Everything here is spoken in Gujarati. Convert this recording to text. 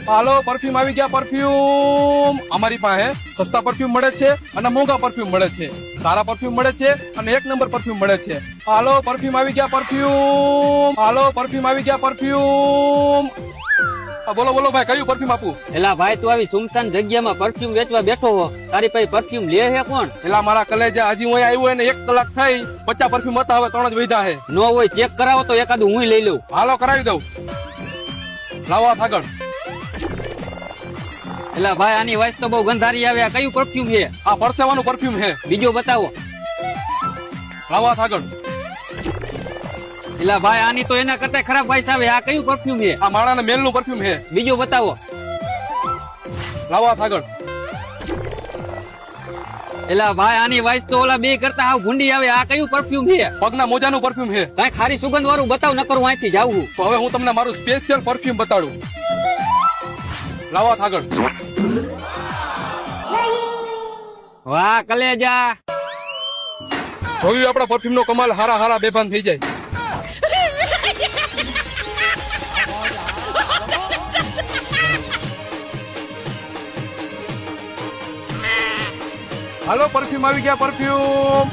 હાલો પરફ્યુમ આવી ગયા પરફ્યુમ અમારી પાસે સસ્તા પરફ્યુમ મળે છે અને મોંઘા પરફ્યુમ મળે છે સારા પરફ્યુમ મળે છે અને એક નંબર પરફ્યુમ મળે છે હાલો પરફ્યુમ આવી ગયા પરફ્યુમ હાલો પરફ્યુમ આવી ગયા પરફ્યુમ બોલો બોલો ભાઈ કયું પરફ્યુમ આપું એલા ભાઈ તું આવી સુમસાન જગ્યામાં પરફ્યુમ વેચવા બેઠો હો તારી પાસે પરફ્યુમ લે હે કોણ? એલા મારા કલેજા હજી હું આવ્યો હોય ને 1 કલાક થઈ 50 પરફ્યુમ હતા હવે 3 જ વધ્યા હે નો હોય ચેક કરાવો તો એકાદું હું લઈ લઉં. હાલો કરાવી દઉં લાવો હાથ આગળ એલા ભાઈ આની વાઇસ તો બહુ ગંધારી આવે. આ કયું પરફ્યુમ છે? આ પરસેવાનું પરફ્યુમ હે બીજો બતાવો. લાવો હાથ આગળ એલા ભાઈ આની તો એના કરતા ખરાબ વાઇસ આવે. આ કયું પરફ્યુમ છે? આ માણાના મેલનું પરફ્યુમ હે બીજો બતાવો. લાવો હાથ આગળ એલા ભાઈ આની વાઇસ તો ઓલા બે કરતા હાવ ભૂંડી આવે. આ કયું પરફ્યુમ છે? પગના મોજાનું પરફ્યુમ હે કઈ ખારી સુગંધ વાળું બતાવ નકર હું અહીંથી જાઉં. તો હવે હું તમને મારું સ્પેશિયલ પરફ્યુમ બતાડું લાવો હાથ આગળ વાહ કલેજા જોયું આપણા પરફ્યુમ નો કમાલ હારા હારા બેભાન થઈ જાય હાલો પરફ્યુમ આવી ગયા પરફ્યુમ